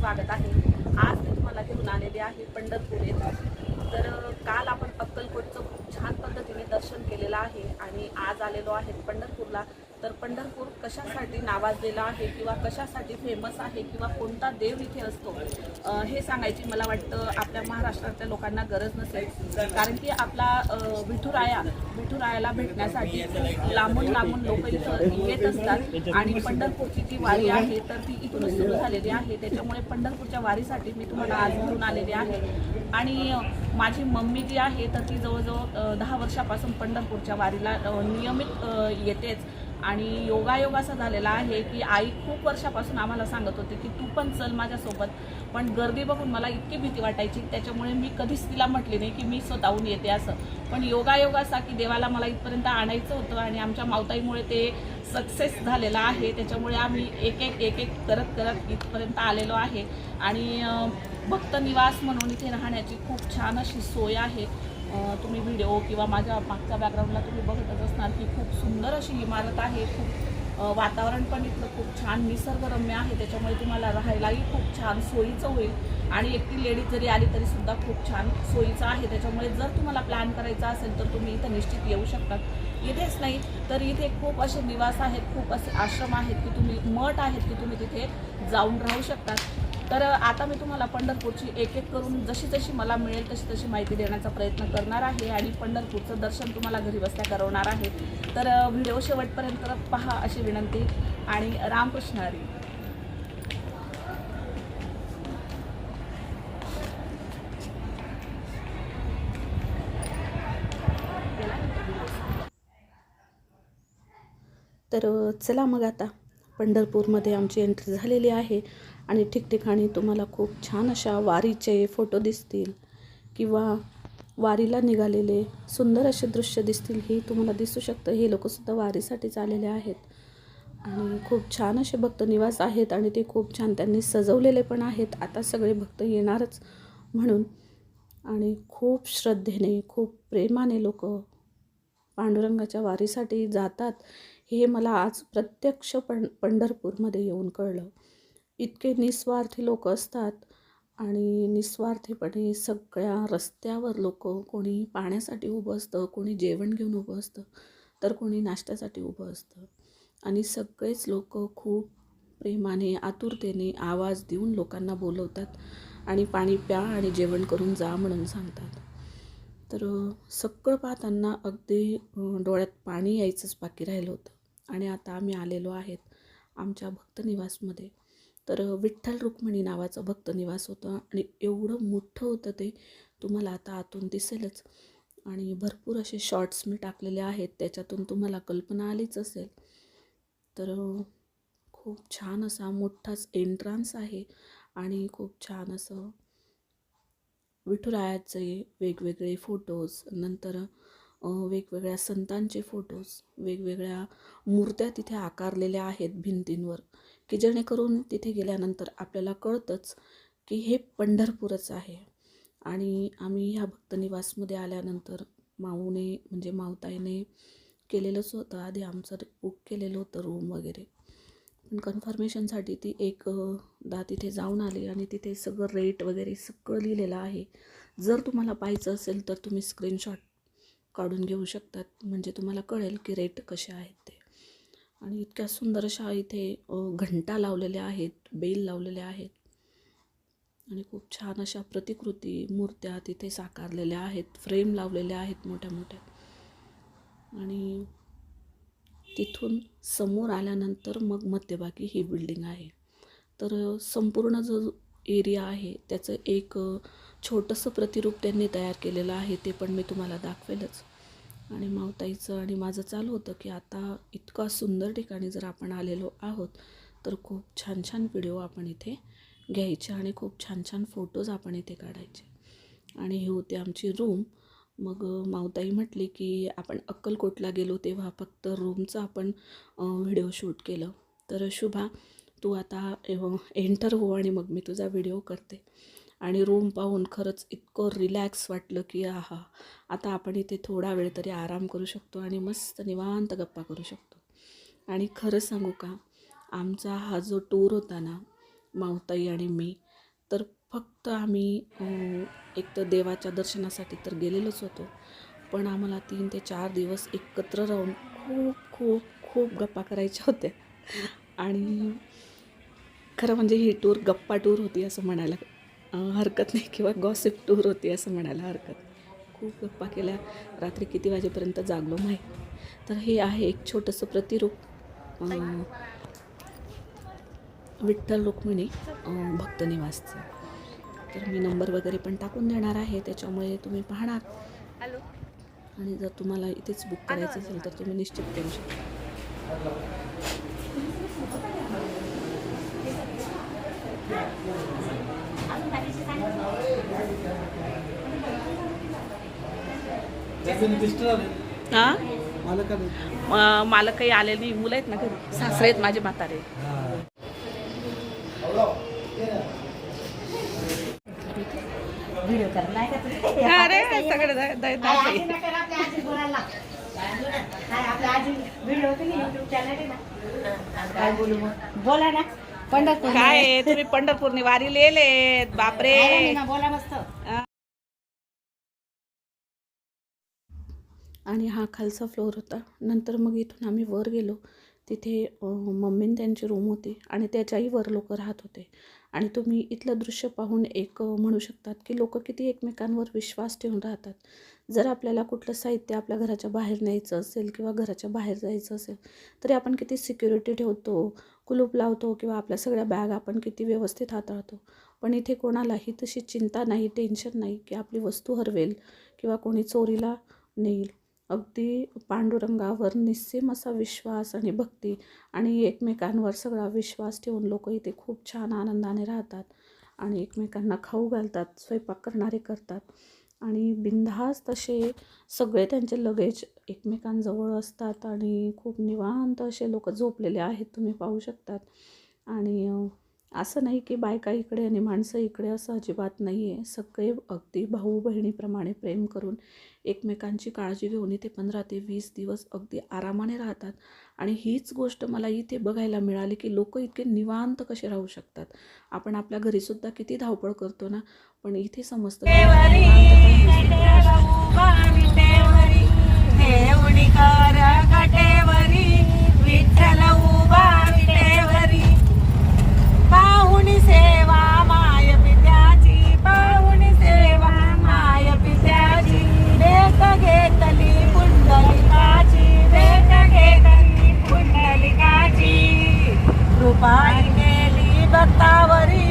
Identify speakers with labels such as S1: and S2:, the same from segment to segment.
S1: स्वागत आहे। आज मी तुम्हाला घेऊन आलेले आहे पंढरपूर येथे। तर काल आपण अक्कलकोटचं खूप छान पद्धतीने दर्शन केलेलं आहे आणि आज आलेलो आहे पंढरपूरला। तर पंढरपूर कशासाठी नावाजलेलं आहे किंवा कशासाठी फेमस आहे किंवा कोणता देव इथे असतो हे सांगायची मला वाटतं आपल्या महाराष्ट्रातल्या लोकांना गरज नसेल, कारण की आपला विठुरायाला भेटण्यासाठी लांबून लोक इथं येत असतात आणि पंढरपूरची जी वारी आहे तर ती इथूनच सुरू झालेली आहे। त्याच्यामुळे पंढरपूरच्या वारीसाठी मी तुम्हाला आज घेऊन आलेली आहे आणि माझी मम्मी जी आहे तर ती जवळजवळ 10 वर्षापासून पंढरपूरच्या वारीला नियमित येतेच आणि योगायोग असा झालेला आहे की आई खूप वर्षापासून आम्हाला सांगत होती की तू पण चल माझ्यासोबत, पण गर्दी बघून मला इतकी भीती वाटायची, त्याच्यामुळे मी कधीच तिला म्हटले नाही की मी स्वतःहून येते असं। पण योगायोग असा की देवाला मला इथपर्यंत आणायचं होतं आणि आमच्या मावताईमुळे ते सक्सेस झालेलं आहे। त्याच्यामुळे आम्ही एक एक करत इथपर्यंत आलेलो आहे आणि भक्त निवास म्हणून इथे राहण्याची खूप छान अशी सोय आहे। तुम्ही व्हिडिओ किंवा माझ्या मागच्या बॅकग्राऊंडला तुम्ही बघतच असणार की खूप सुंदर अशी इमारत आहे। खूप वातावरण पण इथलं खूप छान निसर्गरम्य आहे, त्याच्यामुळे तुम्हाला राहायलाही खूप छान सोयीचं होईल आणि एकटी लेडीज जरी आली तरी सुद्धा खूप छान सोयीचं आहे। त्याच्यामुळे जर तुम्हाला प्लॅन करायचा असेल तर तुम्ही इथं निश्चित येऊ शकतात। इथेच नाही तर इथे खूप असे निवास आहेत, खूप असे आश्रम आहेत की तुम्ही मठ आहेत की तुम्ही तिथे जाऊन राहू शकतात। तर आता मी तुम्हाला पंढरपूरची एक करून जशी मला मिळेल तशी माहिती देण्याचा प्रयत्न करणार आहे आणि पंढरपूरचं दर्शन तुम्हाला घरी बसल्या करवणार आहे। तर व्हिडिओ शेवटपर्यंत पहा अशी विनंती आणि रामकृष्ण हरी। तर चला मग आता पंढरपूरमध्ये आमची एंट्री झालेली आहे आणि ठिकठिकाणी तुम्हाला खूप छान अशा वारीचे फोटो दिसतील किंवा वारीला निघालेले सुंदर असे दृश्य दिसतील, हे तुम्हाला दिसू शकतं। हे लोकसुद्धा वारीसाठीच आलेले आहेत आणि खूप छान असे भक्त निवास आहेत आणि ते खूप छान त्यांनी सजवलेले पण आहेत। आता सगळे भक्त येणारच म्हणून आणि खूप श्रद्धेने खूप प्रेमाने लोक पांडुरंगाच्या वारीसाठी जातात, हे मला आज प्रत्यक्ष पंढरपूरमध्ये येऊन कळलं। इतके निस्वार्थी लोक असतात आणि निस्वार्थीपणे सगळ्या रस्त्यावर लोक, कोणी पाण्यासाठी उभं असतं, कोणी जेवण घेऊन उभं असतं, तर कोणी नाश्त्यासाठी उभं असतं आणि सगळेच लोक खूप प्रेमाने आतुरतेने आवाज देऊन लोकांना बोलवतात आणि पाणी प्या आणि जेवण करून जा म्हणून सांगतात। तर सगळं पाहताना अगदी डोळ्यात पाणी यायचंच बाकी राहिलं होतं आणि आता आम्ही आलेलो आहेत आमच्या भक्तनिवासमध्ये। तर विठ्ठल रुक्मिणी नावाचं भक्तनिवास होतं आणि एवढं मोठं होतं ते तुम्हाला आता आतून दिसेलच आणि भरपूर असे शॉर्ट्स मी टाकलेले आहेत, त्याच्यातून तुम्हाला कल्पना आलीच असेल। तर खूप छान असा मोठाच एंट्रन्स आहे आणि खूप छान असं विठुरायाचे वेगवेगळे फोटोज, नंतर वेगवेगळ्या संतांचे फोटोज, वेगवेगळ्या मूर्त्या तिथे आकारलेल्या आहेत भिंतींवर, की जेणेकरून तिथे गेल्यानंतर आपल्याला कळतंच की हे पंढरपूरच आहे। आणि आम्ही ह्या भक्तनिवासमध्ये आल्यानंतर माऊने म्हणजे मावताईने केलेलंच होतं, आधी आमचं बुक केलेलं होतं रूम वगैरे, पण कन्फर्मेशनसाठी ती एकदा तिथे जाऊन आली आणि तिथे सगळं रेट वगैरे सगळं लिहिलेलं आहे। जर तुम्हाला पाहायचं असेल तर तुम्ही स्क्रीनशॉट काढून घेऊ शकतात, म्हणजे तुम्हाला कळेल की रेट कसे आहेत ते। आणि इतक्या सुंदर अशा इथे घंटा लावलेल्या आहेत, बेल लावलेले आहेत आणि खूप छान अशा प्रतिकृती मूर्त्या तिथे साकारलेल्या आहेत, फ्रेम लावलेल्या आहेत मोठ्या मोठ्या। आणि तिथून समोर आल्यानंतर मग मध्यभागी ही बिल्डिंग आहे। तर संपूर्ण जो एरिया आहे त्याचं एक छोटंसं प्रतिरूप त्यांनी तयार केलेलं आहे, ते पण मी तुम्हाला दाखवेलच। आणि मावताईचं आणि माझं चालू होतं की आता इतका सुंदर ठिकाणी जर आपण आलेलो आहोत तर खूप छान व्हिडिओ आपण इथे घ्यायचे आणि खूप छान फोटोज आपण इथे काढायचे। आणि ही होती आमची रूम। मग मावताई म्हटली की आपण अक्कलकोटला गेलो तेव्हा फक्त रूमचं आपण व्हिडिओ शूट केलं, तर शुभा तू आता एंटर हो आणि मग मी तुझा व्हिडिओ करते। आणि रूम पाहून खरंच इतकं रिलॅक्स वाटलं की आहा, आता आपण इथे थोडा वेळ तरी आराम करू शकतो आणि मस्त निवांत गप्पा करू शकतो। आणि खरं सांगू का, आमचा हा जो टूर होता ना, मावताई आणि मी, तर फक्त आम्ही एक तर देवाच्या दर्शनासाठी तर गेलेलोच होतो, पण आम्हाला 3 ते 4 दिवस एकत्र राहून खूप खूप खूप गप्पा करायच्या होत्या. आणि खरं म्हणजे ही टूर गप्पा टूर होती असं म्हणायला हरकत नाही, किंवा गॉसिप टूर होती असं म्हणायला हरकत नाही. खूप गप्पा केल्या, रात्री किती वाजेपर्यंत जागलो माहीत. तर हे आहे एक छोटंसं प्रतिरूप विठ्ठल रुक्मिणी भक्त निवासचं. तर मी नंबर वगैरे पण टाकून देणार आहे, त्याच्यामुळे तुम्ही पाहणार. आणि जर तुम्हाला इथेच बुक करायचं असेल तर तुम्ही निश्चित करू शकता. मला काही आले नाही, मुलं आहेत ना घरी, सासरे आहेत माझे म्हातारे. अरे सगळं
S2: बोला ना. पंढरपूर
S1: काय तुम्ही पंढरपूरनी वारी लिहिलेत, बापरे.
S2: बोला मस्त.
S1: आणि हा खालचा फ्लोअर होता. नंतर मग इथून आम्ही वर गेलो, तिथे मम्मीन त्यांची रूम होती आणि त्याच्याही वर लोक राहत होते. आणि तुम्ही इथलं दृश्य पाहून एक म्हणू शकतात की लोक किती एकमेकांवर विश्वास ठेवून राहतात. जर आपल्याला कुठलं साहित्य आपल्या घराच्या बाहेर न्यायचं असेल किंवा घराच्या बाहेर जायचं असेल तरी आपण किती सिक्युरिटी ठेवतो, कुलूप लावतो, किंवा आपल्या सगळ्या बॅग आपण किती व्यवस्थित हाताळतो. पण इथे कोणालाही तशी चिंता नाही, टेन्शन नाही की आपली वस्तू हरवेल किंवा कोणी चोरीला नेईल. अगदी पांडुरंगावर निस्सीम असा विश्वास आणि भक्ती आणि एकमेकांवर सगळा विश्वास ठेवून लोक इथे खूप छान आनंदाने राहतात आणि एकमेकांना खाऊ घालतात, स्वयंपाक करणारे करतात आणि बिनधास्त तसे सगळे त्यांचे लगेज एकमेकांजवळ असतात आणि खूप निवांत असे लोक झोपलेले आहेत, तुम्ही पाहू शकतात. आणि असं नाही की बायका इकडे आणि माणसं इकडे, असं अजिबात नाही आहे. सगळे अगदी भाऊ बहिणीप्रमाणे प्रेम करून एकमेकांची काळजी घेऊन इथे 15 ते 20 दिवस अगदी आरामाने राहतात. आणि हीच गोष्ट मला इथे बघायला मिळाली की लोक इतके निवांत कसे राहू शकतात. आपण आपल्या घरीसुद्धा किती धावपळ करतो ना, पण इथे समजतं
S2: पाहुणी सेवा माय पित्याची, पाहुणी सेवा माय पित्याची, भेट घेतली पुंडलिकाची, भेट घेतली पुंडलिकाची, कृपाई केली भक्तावरी,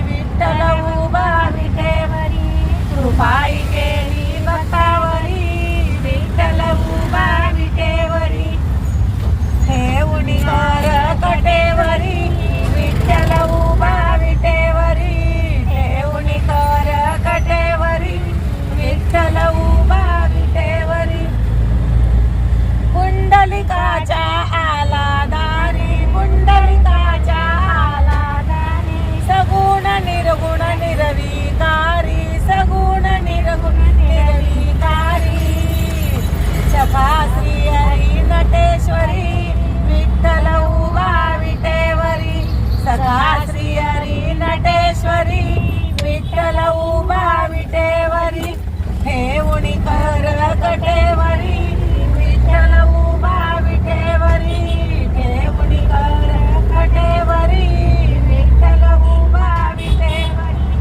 S2: विठ्ठल उभा विटेवरी, कृपाई केली भक्तावरी, विठ्ठल उभा विटेवरी, ठेवणी कर कटेवरी, विठ्ठल उभा विटेवरी, ठेवणी कर कटेवरी, विठ्ठल उभा विटेवरी, पुंडलिकाच्या आलादारी, पुंडलिकाच्या आलादारी, सगुण निर्गुण निर्विकारी, सगुण निर्गुण निर्विकारी, सखा श्री हरी नटेश्वरी, विठ्ठल उभा विटेवरी, सखा श्री हरी नटेश्वरी, विठ्ठल उभा विटेवरी, ठेवणी कर कटेवरी, विठ्ठल उभा विटेवरी, ठेवणी कर कटेवरी, विठ्ठल उभा विटेवरी,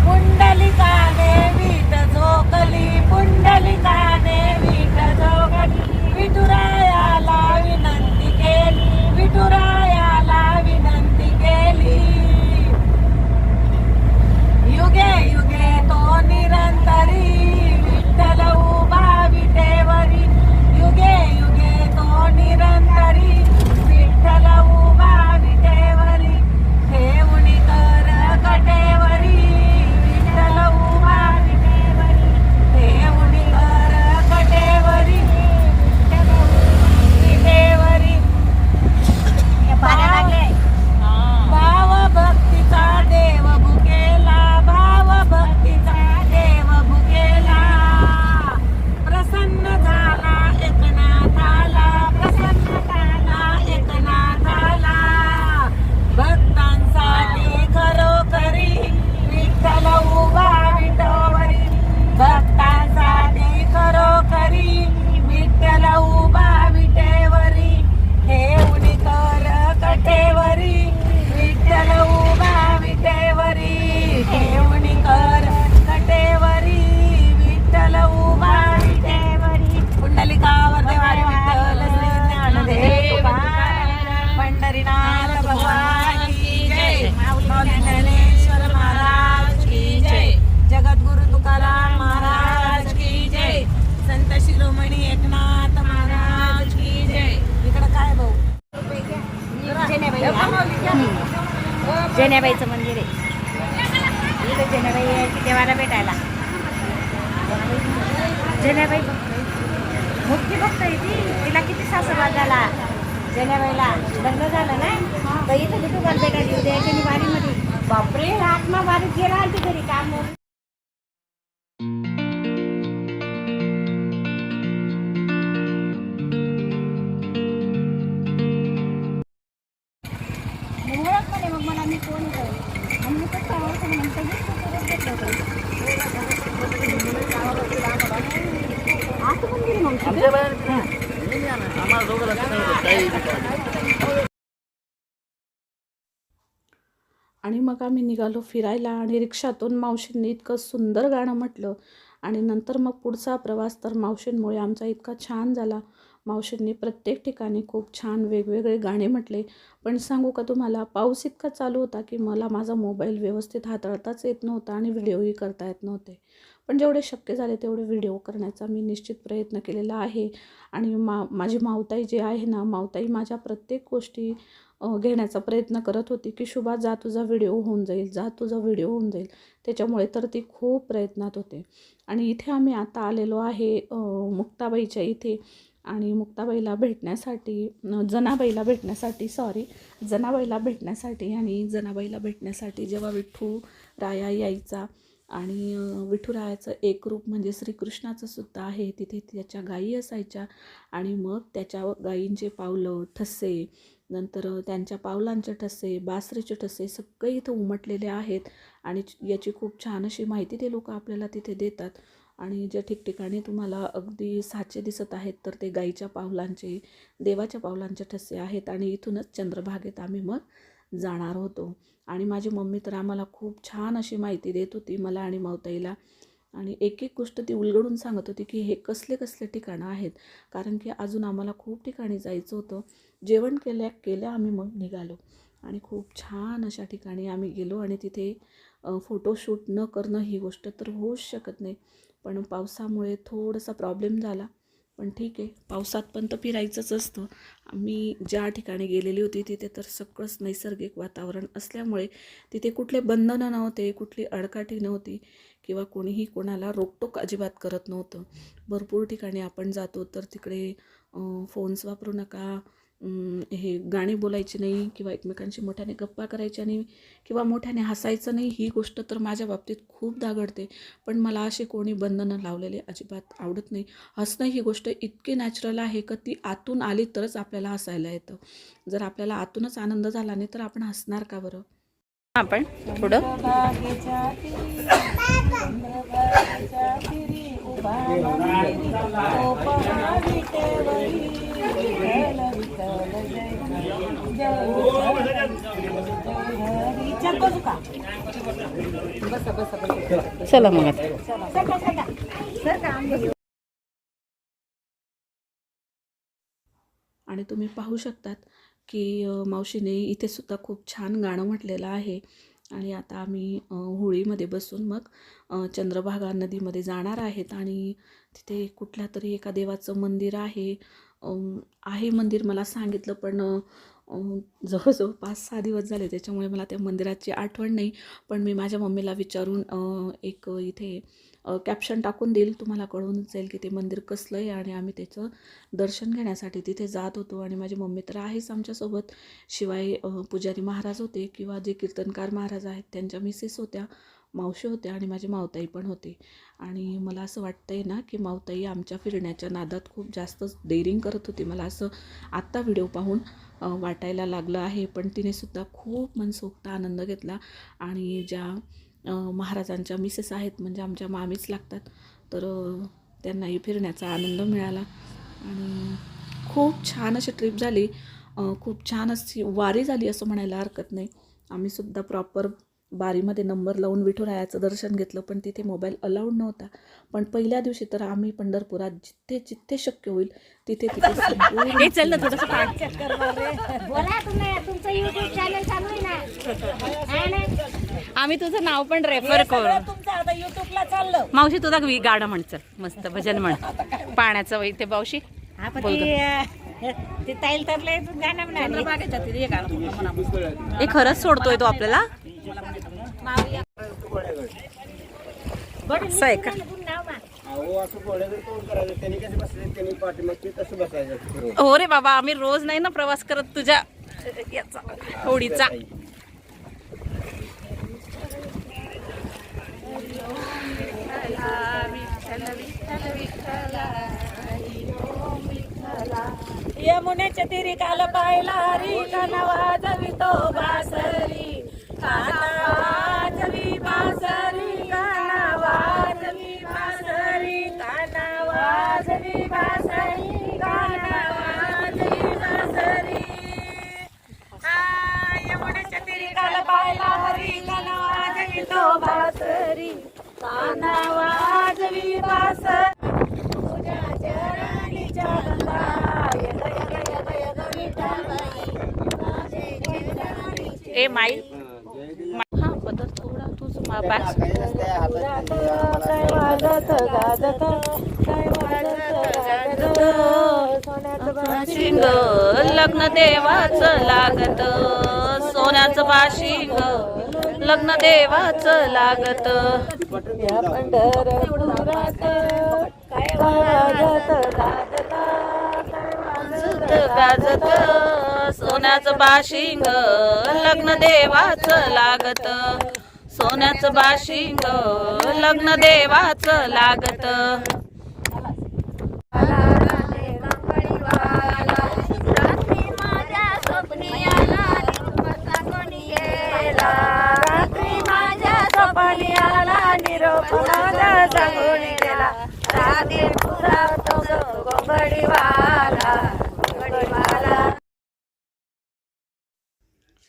S2: पुंडलिकाने वीट झोकली, पुंडलिकाने वीट झोकली, विठुरायाला विनंती केली, विठुरायाला विनंती केली, युगे युगे तो निरंतरी, विठ्ठल उभा विटेवरी, युगे युगे तो निरंतरी, विठ्ठल उभा विटेवरी, ठेवणी कर कटेवरी, विठ्ठल उभा विटेवरी, ठेवणी कर कटेवरी, विठ्ठल विटेवरी, जनाबाई यायची देवाला भेटायला. जनाबाई मुक्ती भक्त आहे ती. तिला किती सासरवाद झाला. जनाबाईला लग्न झालं ना तर इथं कुठं तुम्हाला भेटायची उद्याच्या वारीमध्ये. बापरे आत्मा वारीत गेला आणि ती घरी काम मग मला मी कोण मी कसं आवडतं म्हणून आता पण गेली मग
S1: आणि मग आम्ही निघालो फिरायला आणि रिक्षातून मावशींनी इतकं सुंदर गाणं म्हटलं आणि नंतर मग पुढचा प्रवास तर मावशींमुळे आमचा इतका छान झाला. मावशींनी प्रत्येक ठिकाणी खूप छान वेगवेगळे गाणे म्हटले. पण सांगू का तुम्हाला, पाऊस इतका चालू होता की मला माझा मोबाईल व्यवस्थित हाताळताच येत नव्हता आणि व्हिडिओही करता येत नव्हते. पण जेवढे शक्य झाले तेवढे व्हिडिओ करण्याचा मी निश्चित प्रयत्न केलेला आहे. आणि माझी मावताई जी आहे ना, मावताई माझ्या प्रत्येक गोष्टी घेण्याचा प्रयत्न करत होती की शुभा जा तुझा व्हिडिओ होऊन जाईल, जा तुझा व्हिडिओ होऊन जाईल. त्याच्यामुळे तर ती खूप प्रयत्नात होते. आणि इथे आम्ही आता आलेलो आहे मुक्ताबाईच्या इथे. आणि मुक्ताबाईला भेटण्यासाठी जनाबाईला भेटण्यासाठी जेव्हा विठ्ठू राया यायचा आणि विठुरायाचं एक रूप म्हणजे श्रीकृष्णाचं सुद्धा आहे, तिथे त्याच्या गायी असायच्या. आणि मग त्याच्या गायींचे पावलं, ठसे, नंतर त्यांच्या पावलांचे ठसे, बासरीचे ठसे सगळे इथं उमटलेले आहेत. आणि याची खूप छान अशी माहिती ते लोक आपल्याला तिथे देतात. आणि ज्या ठिकठिकाणी तुम्हाला अगदी साचे दिसत आहेत तर ते गाईच्या पावलांचे, देवाच्या पावलांचे ठसे आहेत. आणि इथूनच चंद्रभागेत आम्ही मग जाणार होतो. आणि माझी मम्मी तर आम्हाला खूप छान अशी माहिती देत होती, मला आणि मावताईला. आणि एक एक गोष्ट ती उलगडून सांगत होती की हे कसले कसले ठिकाणं आहेत, कारण की अजून आम्हाला खूप ठिकाणी जायचं होतं. जेवण केल्या आम्ही मग निघालो आणि खूप छान अशा ठिकाणी आम्ही गेलो. आणि तिथे फोटोशूट न करणं ही गोष्ट तर होऊच शकत नाही. पण पावसामुळे थोडासा प्रॉब्लेम झाला. पण ठीक आहे, पावसात पण तर फिरायचंच असतं. आम्ही ज्या ठिकाणी गेलेली होती तिथे तर सगळंच नैसर्गिक वातावरण असल्यामुळे तिथे कुठले बंधनं नव्हते, कुठली अडकाठी नव्हती किंवा कोणीही कोणाला रोकटोक अजिबात करत नव्हतं. भरपूर ठिकाणी आपण जातो तर तिकडे फोन्स वापरू नका, हे गाणी बोलायची नाही किंवा एकमेकांशी मोठ्याने गप्पा करायच्या नाही किंवा मोठ्याने हसायचं नाही. ही गोष्ट तर माझ्या बाबतीत खूपदा घडते. पण मला असे कोणी बंधनं लावलेले अजिबात आवडत नाही. हसणं ही गोष्ट इतकी नॅचरल आहे का ती आतून आली तरच आपल्याला हसायला येतं. जर आपल्याला आतूनच आनंद झाला नाही तर आपण हसणार का बरं.
S3: आपण पुढं चला मग
S1: आणि तुम्ही पाहू शकतात की मावशीने इथे सुद्धा खूप छान गाणं म्हटलेलं आहे. आणि आता आम्ही होळीमध्ये बसून मग चंद्रभागा नदीमध्ये जाणार आहेत. आणि तिथे कुठल्या तरी एका देवाचं मंदिर आहे मंदिर मला सांगितलं, पण जवळजवळ 5-6 दिवस झाले त्याच्यामुळे मला त्या मंदिराची आठवण नाही. पण मी माझ्या मम्मीला विचारून एक इथे कॅप्शन टाकून देईल, तुम्हाला कळूनच जाईल की ते मंदिर कसलं आहे. आणि आम्ही त्याचं दर्शन घेण्यासाठी तिथे जात होतो. आणि माझी मम्मी तर आहेच आमच्यासोबत, शिवाय पुजारी महाराज होते किंवा जे कीर्तनकार महाराज आहेत त्यांच्या मिसेस होत्या, मावशी होत्या आणि माझी मावताई पण होती. आणि मला असं वाटतंय ना की मावताई आमच्या फिरण्याच्या नादात खूप जास्तच डेअरिंग करत होती. मला असं आत्ता व्हिडिओ पाहून वाटायला लागलं आहे. पण तिने सुद्धा खूप मनसोक्त आनंद घेतला. आणि ज्या महाराजांच्या मिसेस आहेत म्हणजे आमच्या मामीच लागतात, तर त्यांनाही फिरण्याचा आनंद मिळाला. आणि खूप छान अशी ट्रिप झाली, खूप छान अशी वारी झाली असं म्हणायला हरकत नाही. आम्ही सुद्धा प्रॉपर बारीमध्ये नंबर लावून विठुरायाचं दर्शन घेतलं, पण तिथे मोबाईल अलाउड नव्हता. पण पहिल्या दिवशी तर आम्ही पंढरपुरात जिथे जिथे शक्य होईल तिथे
S3: चल ना थोडंसं
S2: बोला तुमचं YouTube चॅनल चालू आहे ना,
S3: आम्ही तुझं नाव पण रेफर करू.
S2: तुमचं आता YouTubeला चाललं.
S3: मावशी तुझा गाणं म्हण, चल मस्त भजन म्हण पाण्याचं वै ते मावशी
S2: ते ताईल तरले गाणं म्हणाले.
S3: हे खरंच सोडतोय तो आपल्याला. असं आहे का?
S4: अहो असं घोड्या जर तोंड करायचं त्यांनी कसे बसले त्यांनी पाठीमागचे तसं बसायचं
S3: हो रे बाबा, आम्ही रोज नाही ना प्रवास करत तुझ्या याचा होडीचा.
S2: यमुनेच्या तिरी काल पाहिला री काना वाजवितो बासरी काना वाजवी बासरी काना वाजवी बासरी काना वाजवी बासरी काना वाजवी बासरी. यमुनेच्या तिरी काल पाहिला री काना वाजवितो बासरी काना वाजवी बासरी. तुझ्या चरणीच्या
S3: ए माई हा बदल थोडा तुझ बास. बाशिंग लग्न देवाचं लागत, सोन्याचं बाशिंग लग्न देवाचं लागत.
S2: या पंढरपुरात काय वाजत
S3: गाजत सोन्याचं बाशिंग लग्न देवाचं लागत, सोन्याचं बाशिंग लग्न देवाचं लागत.
S2: रात्री माझ्या स्वप्नी आला निरोप माझा सांगून गेला. रात्री तुझा तो गोंगडीवाला गोंगडीवाला.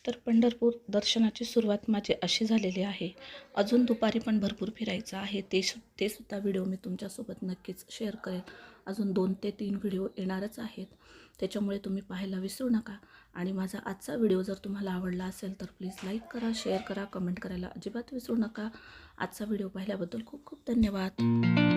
S1: तर पंढरपूर दर्शनाची सुरुवात माझी अशी झालेली आहे. अजून दुपारी पण भरपूर फिरायचं आहे. ते सुद्धा व्हिडिओ मी तुमच्यासोबत नक्कीच शेअर करेन. अजून 2 ते 3 व्हिडिओ येणारच आहेत, त्याच्यामुळे तुम्ही पाहायला विसरू नका. आणि माझा आजचा व्हिडिओ जर तुम्हाला आवडला असेल तर प्लीज लाईक करा, शेअर करा, कमेंट करायला अजिबात विसरू नका. आजचा व्हिडिओ पाहिल्याबद्दल खूप खूप धन्यवाद.